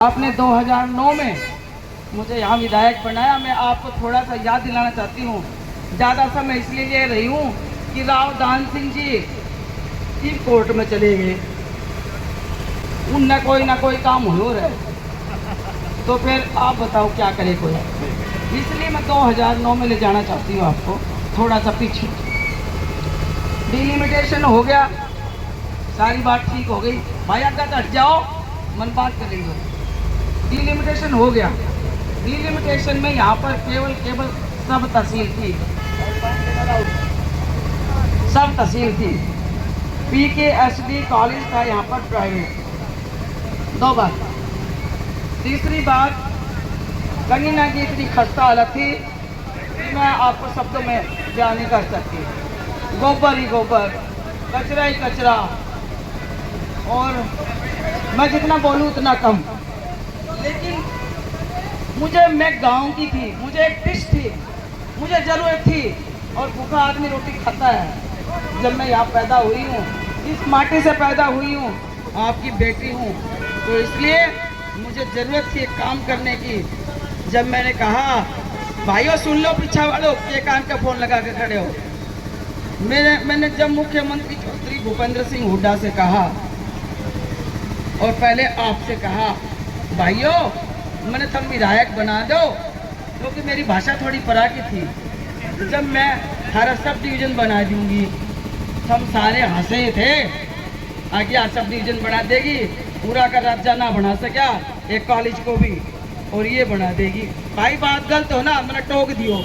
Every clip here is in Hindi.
आपने 2009 में मुझे यहाँ विधायक बनाया। मैं आपको थोड़ा सा याद दिलाना चाहती हूँ। ज़्यादा समय इसलिए ले रही हूँ कि राव दान सिंह जी की कोर्ट में चले गए, उनने कोई ना कोई काम हो रहा है, तो फिर आप बताओ क्या करे कोई। इसलिए मैं 2009 में ले जाना चाहती हूँ आपको थोड़ा सा पीछे। डिलिमिटेशन हो गया, सारी बात ठीक हो गई। भाई अगर हट जाओ, मन बात करेंगे। डिलिमिटेशन हो गया। डिलिमिटेशन में यहाँ पर केवल सब तहसील थी, सब तहसील थी। PKSD कॉलेज था यहाँ पर प्राइवेट। 2 बात। तीसरी बात, कहीं ना कहीं इतनी खस्ता हालत थी कि मैं आपको शब्दों में बयान नहीं कर सकती। गोबर ही गोबर, कचरा ही कचरा, और मैं जितना बोलूँ उतना कम। लेकिन मैं गांव की थी, मुझे एक डिश थी, मुझे ज़रूरत थी, और भूखा आदमी रोटी खाता है। जब मैं यहाँ पैदा हुई हूँ, इस माटी से पैदा हुई हूँ, आपकी बेटी हूँ, तो इसलिए मुझे ज़रूरत थी एक काम करने की। जब मैंने कहा, भाइयों सुन लो, पीछा वालों के कान का फ़ोन लगा के खड़े हो। मैंने जब मुख्यमंत्री चौधरी भूपेंद्र सिंह हुड्डा से कहा, और पहले आपसे कहा, भाइयों मैंने तुम विधायक बना दो, क्योंकि मेरी भाषा थोड़ी परा की थी। जब मैं हर सब डिवीज़न बना दूंगी, हम सारे हंसे थे, आगे सब डिवीज़न बना देगी, पूरा का राज्य ना बना सका, एक कॉलेज को भी, और ये बना देगी। भाई बात गलत हो ना, मैंने टोक दियो,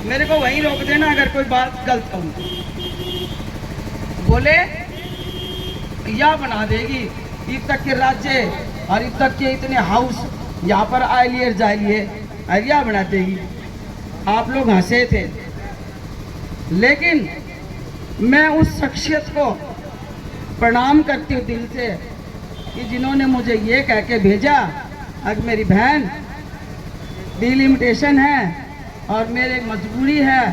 मेरे को वहीं रोक देना अगर कोई बात गलत हो। बोले या बना देगी, इब तक के राज्य और इब तक के इतने हाउस यहाँ पर आए लिए जाए लिए या बना देगी। आप लोग हंसे थे, लेकिन मैं उस शख्सियत को प्रणाम करती हूँ दिल से कि जिन्होंने मुझे ये कह के भेजा, आज मेरी बहन डिलिमिटेशन है और मेरी मजबूरी है।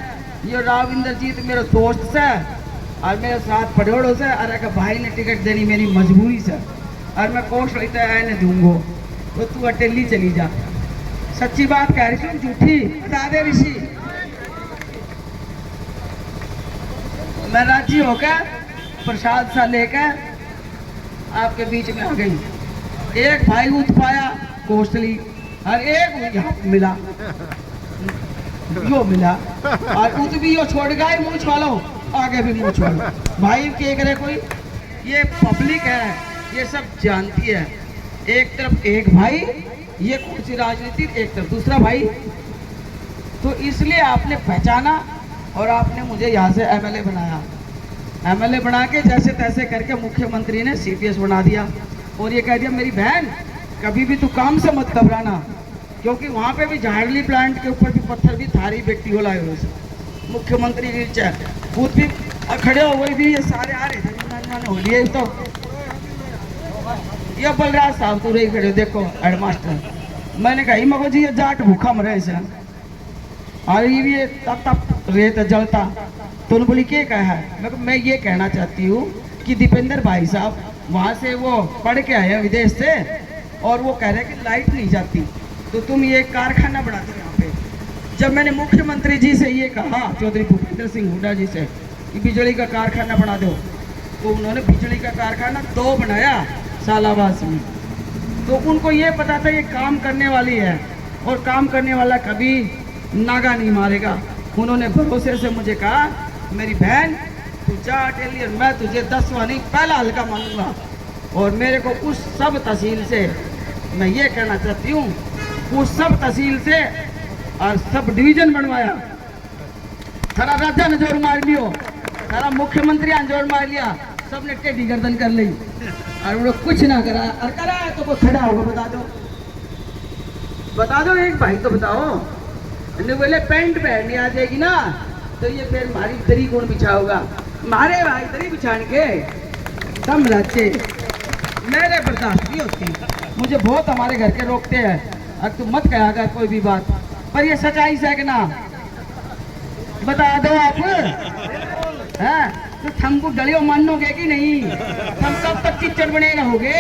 ये राव इंद्रजीत मेरे दोस्त से और मेरे साथ पढ़ोड़ों से, अरे भाई ने टिकट देनी मेरी मजबूरी से, और मैं कोर्स लेता है नहीं दूंगो, तो तू अटेली चली जा। सच्ची बात कह रही हूँ, झूठी बता दे ऋषि। मैं राजी होकर प्रसाद सा लेकर आपके बीच में आ गई। एक भाई उठ पाया कोसली, और एक यहाँ मिला, यो मिला, और उठ भी यो छोड़ गए, मुँह छोड़ो, आगे भी मुँह छोड़ो। भाई के करे कोई, ये पब्लिक है, ये सब जानती है। एक तरफ एक भाई, ये कौन सी राजनीति, एक तरफ दूसरा भाई। तो इसलिए आपने पहचाना और आपने मुझे यहाँ से MLA बनाया। MLA बना के जैसे तैसे करके मुख्यमंत्री ने CPS बना दिया, और ये कह दिया, मेरी बहन कभी भी तू काम से मत घबराना, क्योंकि वहाँ पे भी झाड़ली प्लांट के ऊपर भी पत्थर भी थारी व्यक्ति हो लाए हुए। मुख्यमंत्री जी खुद भी खड़े हुए भी, ये सारे आ रहे थे हो लिए। तो ये बलराज साहब तो रही खड़े, देखो हेडमास्टर। मैंने कहा मगो जी ये जाट भूखा मरे से, और ये तप रेत जलता, तो बोली क्या कहा है। मैं ये कहना चाहती हूँ कि दीपेंद्र भाई साहब वहाँ से वो पढ़ के आए हैं विदेश से, और वो कह रहे हैं कि लाइट नहीं जाती, तो तुम ये कारखाना बना दो यहाँ पे। जब मैंने मुख्यमंत्री जी से ये कहा, चौधरी भूपेंद्र सिंह हुड्डा जी से, कि बिजली का कारखाना बना दो, तो उन्होंने बिजली का कारखाना 2 बनाया सालाबाद में। तो उनको ये पता था ये काम करने वाली है, और काम करने वाला कभी नागा नहीं मारेगा। उन्होंने भरोसे से मुझे कहा, मेरी बहन तू जा अटेली, और मैं तुझे 10वां नहीं पहला हल्का मानूंगा। और मेरे को उस सब तहसील से, मैं ये कहना चाहती हूँ, उस सब तहसील से और सब डिवीजन बनवाया। सारा राजा ने जोर मार लियो, सारा मुख्यमंत्री ने जोर मार लिया, सबने टेढ़ी गर्दन कर ली, और वो कुछ ना करा, और करा तो वो खड़ा होगा। बता दो एक भाई तो बताओ। बोले पैंट पहननी आ जाएगी ना, तो ये फिर मारी दरी कौन बिछाओगा। मारे भाई दरी बिछाने के दम लाचे, मेरे बर्दाश्त नहीं होती। मुझे बहुत हमारे घर के रोकते हैं, अब तुम मत कहा कर कोई भी बात, पर ये सच्चाई से ना बता दो आप है, तो हमको डलियो मानोगे कि नहीं। हम कब तक चिच्चर बने रहोगे।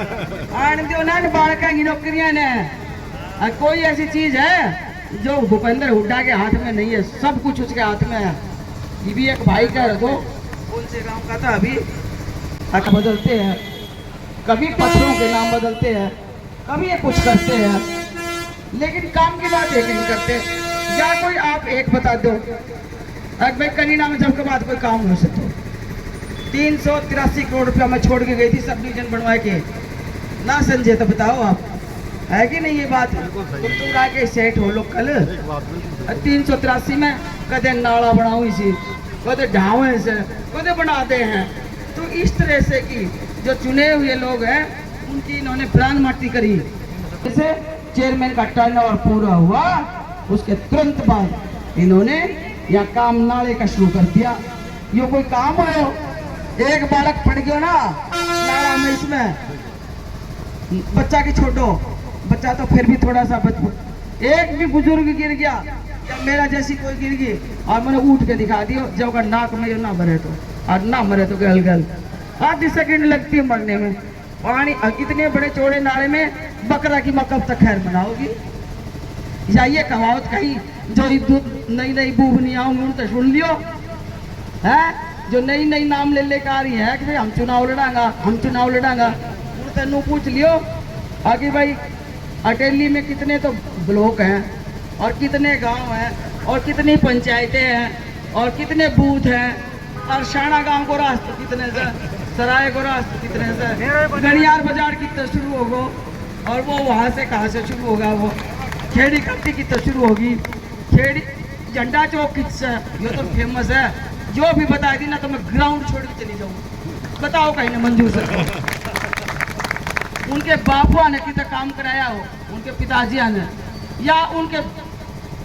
आन दियो ना बालका की नौकरियां ने। कोई ऐसी चीज है जो भूपेंद्र हुड्डा के हाथ में नहीं है, सब कुछ उसके हाथ में है। ये भी एक भाई कह रहे तो कौन से गांव का था, अभी बदलते हैं, कभी पत्थरों के नाम बदलते हैं, कभी ये कुछ करते हैं, लेकिन काम की बात एक नहीं करते। या कोई आप एक बता दो, अगर भाई कनीना में जब के बाद कोई काम हो सकता, 383 करोड़ रुपया मैं छोड़ के गई थी सब डिवीजन बनवा के ना, संजय तो बताओ आप, है कि नहीं ये बात? तुम आके सेठ हो लोग कल 383 में कदे नाला बनाओ इसी, कदे ढावे से कदे बनाते हैं। तो इस तरह से कि जो चुने हुए लोग हैं उनकी इन्होंने प्राण माटी करी। जैसे चेयरमैन का टर्नओवर पूरा हुआ उसके तुरंत बाद इन्होंने या काम नाले का शुरू कर दिया। ये कोई काम है? एक बालक पड़ गया ना नाला में, इसमें बच्चा की छोड़ो, बच्चा तो फिर भी थोड़ा सा एक भी बुजुर्ग गिर गया या मेरा जैसी कोई गिर गई और मैंने उठ के दिखा दियो, जब अगर नाक में ना मरे तो, और ना मरे तो गल गल आधी सेकंड लगती है मरने में। पानी कितने बड़े चौड़े नाले में बकरा की मकब तक खैर बनाओगी? या ये कहावत कहीं जो नई नई बूब नहीं आऊंगी उन तो सुन लियो है, जो नई नई नाम ले लेकर आ रही है कि भाई हम चुनाव लड़ांगा, हम चुनाव लड़ांगा, उन तेनू पूछ लियो आगे भाई अटेली में कितने तो ब्लॉक हैं और कितने गांव हैं और कितनी पंचायतें हैं और कितने बूथ हैं, और शाना गांव को रास्ते कितने से, सराय को रास्ते कितने से, गड़ियार बाजार कितना शुरू होगा और वो वहाँ से कहाँ से शुरू होगा, वो खेड़ी कट्टी कितना शुरू होगी, खेड़ी झंडा चौक कितना, ये तो फेमस है। जो भी बता दी ना तो मैं ग्राउंड छोड़ के चली जाऊँ, बताओ कहीं ना मंजूर से। उनके बापुआ ने कितना काम कराया हो, उनके पिताजी ने, या उनके,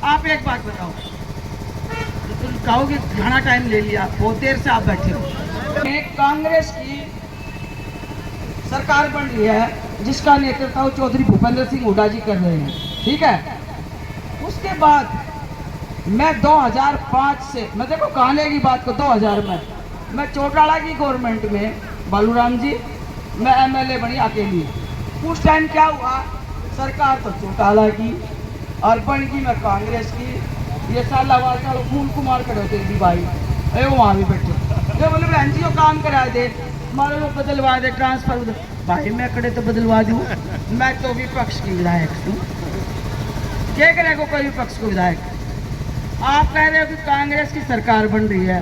आप एक बात बताओ, तुम कहोगे घना टाइम ले लिया, बहुत देर से आप बैठे हो। एक कांग्रेस की सरकार बन रही है जिसका नेतृत्व चौधरी भूपेंद्र सिंह हुड्डा जी कर रहे हैं, ठीक है। उसके बाद मैं 2005 से, मैं देखो कहने की बात को 2000 में मैं चौटाला की गवर्नमेंट में, बालूराम जी मैं एमएलए बनी अकेली। उस टाइम क्या हुआ, सरकार तो चौटाला की और बन की मैं कांग्रेस की। ये साला फूल कुमार खड़े होते थी भाई, अरे वो वहाँ भी बैठे, ये बोले बहन जी वो काम करा दे, मारो लोग बदलवा दे, ट्रांसफर भाई मैं खड़े तो बदलवा दूँ, मैं तो विपक्ष की विधायक हूँ, क्या करे को कोई विपक्ष को विधायक। आप कह रहे हो कि कांग्रेस की सरकार बन रही है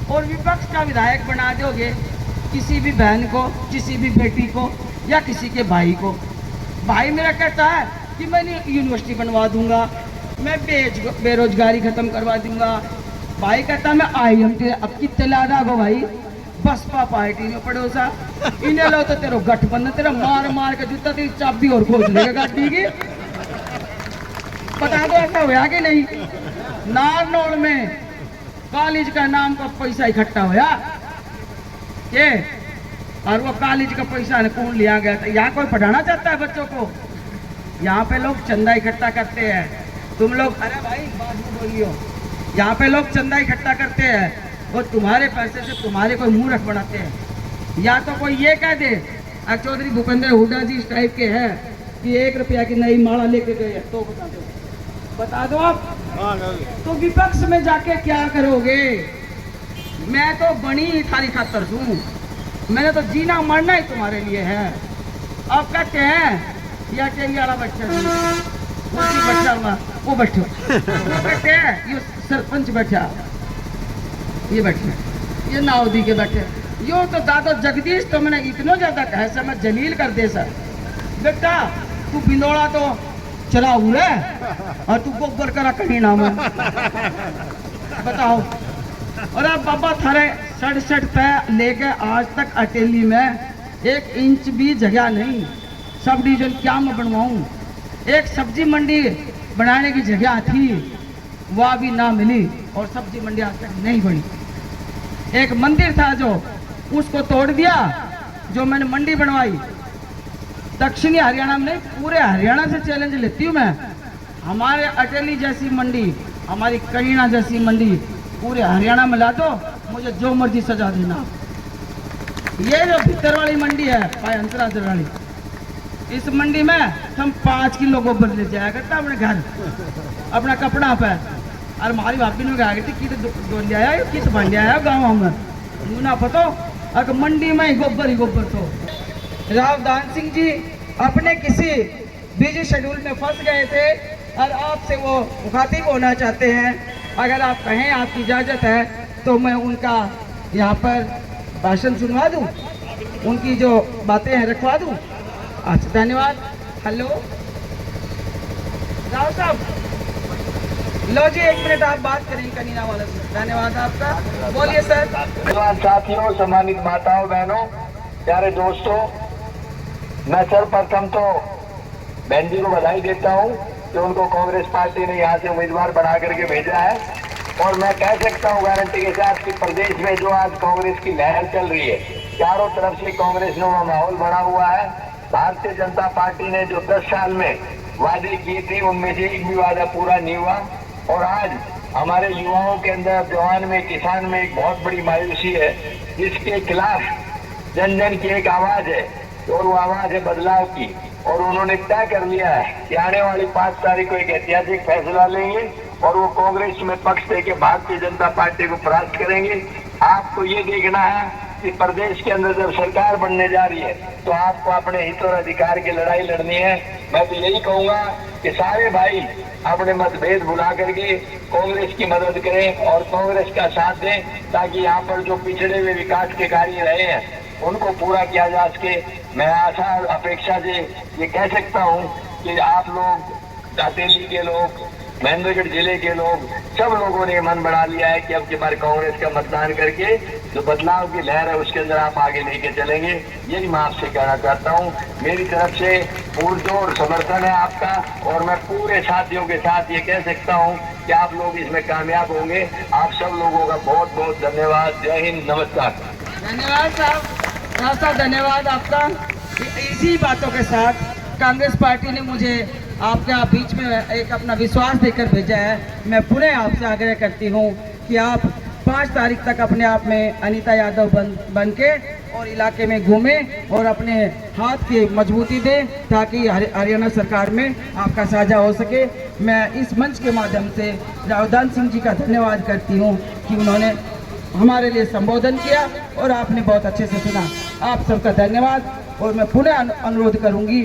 और विपक्ष का विधायक बना दोगे किसी भी बहन को, किसी भी बेटी को या किसी के भाई को। भाई मेरा कहता है कि मैं यूनिवर्सिटी बनवा दूंगा, मैं बेरोजगारी खत्म करवा दूंगा। भाई कहता मैं IMT, अब कितने लादा गो भाई, बसपा पार्टी में पड़ो सा, इन्हें लो तो तेरा गठबंधन, तेरा मार मार के जूता तेरी चाबी और खोज लेगा गाड़ी की। बता दो ऐसा हुआ कि नहीं? नारनौल में कॉलेज का नाम का पैसा इकट्ठा हुआ ये, और वो कॉलेज का पैसा ने कौन लिया गया था? यहाँ कोई पढ़ाना चाहता है बच्चों को? यहाँ पे लोग चंदा इकट्ठा करते हैं, तुम लोग, अरे भाई बात में बोलियो, यहाँ पे लोग चंदा इकट्ठा करते हैं और तुम्हारे पैसे से तुम्हारे कोई मूर्ख बनाते हैं। या तो कोई ये कह दे चौधरी भूपेंद्र हुड्डा जी इस टाइप के हैं कि 1 रुपया की नई माला लेके गए, तो बता दो आप। तो विपक्ष में जाके क्या करोगे? मैं तो बनी थारी खातर हूँ, मैंने तो जीना मरना ही तुम्हारे लिए है। अब कहते हैं या टेली वाला बच्चा बैठा हुआ, वो बैठो, वो कहते हैं ये सरपंच बैठा, ये बैठे, ये नावदी के बैठे, यो तो दादा जगदीश तो मैंने इतना ज्यादा कहा सर मैं जलील कर दे सर, बेटा तू बिंदोड़ा तो चला हुआ और तू गोबर करा कहीं नाम है, बताओ। और अब बाबा थारे 67 पे लेके आज तक अटेली में 1 इंच भी जगह नहीं, सब डिवीजन क्या मैं बनवाऊं? एक सब्जी मंडी बनाने की जगह थी वह भी ना मिली और सब्जी मंडी आज तक नहीं बनी। एक मंदिर था जो उसको तोड़ दिया, जो मैंने मंडी बनवाई दक्षिणी हरियाणा में नहीं पूरे हरियाणा से चैलेंज लेती हूँ मैं। हमारे अटेली जैसी मंडी, हमारी करीना जैसी मंडी पूरे हरियाणा में ला दो, मुझे जो मर्जी सजा देना। ये जो भीतर वाली मंडी है भाई अंतराजर वाली, इस मंडी में हम 5 किलो गोबर ले जाया करता अपने घर अपना कपड़ा पे। और हमारी भाभी ने कहा कि कित आया कित बन आया गाँव में ना पता अगर मंडी में ही गोबर तो। रावदान सिंह जी अपने किसी बिजी शेड्यूल में फंस गए थे और आपसे वो मुखातिब होना चाहते हैं। अगर आप कहें आपकी इजाज़त है तो मैं उनका यहाँ पर भाषण सुनवा दूँ, उनकी जो बातें हैं रखवा दूँ। अच्छा धन्यवाद। हेलो राव साहब, लो जी 1 मिनट आप बात करें कनीना वाला से। धन्यवाद आपका, बोलिए सर। धन्यवाद साथियों, सम्मानित माताओं बहनों, प्यारे दोस्तों, मैं सर्वप्रथम तो बहन जी को बधाई देता हूं कि उनको कांग्रेस पार्टी ने यहां से उम्मीदवार बना करके भेजा है। और मैं कह सकता हूं गारंटी के साथ कि प्रदेश में जो आज कांग्रेस की लहर चल रही है, चारों तरफ से कांग्रेस नुमा माहौल बना हुआ है। भारतीय जनता पार्टी ने जो 10 साल में वादे किए थे उनमें से एक भी वादा पूरा नहीं हुआ। और आज हमारे युवाओं के अंदर, जवान में, किसान में एक बहुत बड़ी मायूसी है, जिसके खिलाफ जन जन की एक आवाज है और वो आवाज है बदलाव की। और उन्होंने तय कर लिया है कि आने वाली 5 तारीख को एक ऐतिहासिक फैसला लेंगे और वो कांग्रेस में पक्ष देके भारतीय जनता पार्टी को परास्त करेंगे। आपको ये देखना है कि प्रदेश के अंदर जब सरकार बनने जा रही है तो आपको अपने हित और अधिकार की लड़ाई लड़नी है। मैं तो यही कहूंगा कि सारे भाई अपने मतभेद भुला करके कांग्रेस की मदद करें और कांग्रेस का साथ दें, ताकि यहाँ पर जो पिछड़े हुए विकास के कार्य रहे हैं उनको पूरा किया जा सके। मैं आशा और अपेक्षा से ये कह सकता हूँ कि आप लोग, दातेली के लोग, महेंद्रगढ़ जिले के लोग, सब लोगों ने मन बना लिया है कि अब की बार कांग्रेस का मतदान करके जो बदलाव की लहर है उसके अंदर आप आगे लेके चलेंगे। यही मैं आपसे कहना चाहता हूँ। मेरी तरफ से पुरजोर समर्थन है आपका और मैं पूरे साथियों के साथ ये कह सकता हूँ कि आप लोग इसमें कामयाब होंगे। आप सब लोगों का बहुत बहुत धन्यवाद। जय हिंद, नमस्कार। धन्यवाद साहब, धन्यवाद आपका। इसी बातों के साथ कांग्रेस पार्टी ने मुझे आपके बीच में एक अपना विश्वास देकर भेजा है। मैं पुनः आपसे आग्रह करती हूँ कि आप 5 तारीख तक अपने आप में अनीता यादव बन के और इलाके में घूमें और अपने हाथ की मजबूती दें, ताकि हरियाणा सरकार में आपका साझा हो सके। मैं इस मंच के माध्यम से रावदान सिंह जी का धन्यवाद करती हूँ कि उन्होंने हमारे लिए संबोधन किया और आपने बहुत अच्छे से सुना। आप सबका धन्यवाद। और मैं पुनः अनुरोध करूंगी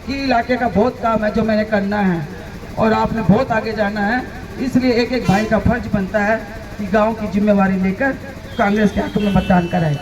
कि इलाके का बहुत काम है जो मैंने करना है और आपने बहुत आगे जाना है, इसलिए एक एक भाई का फर्ज बनता है कि गांव की जिम्मेवारी लेकर कांग्रेस के हक में मतदान कराएं।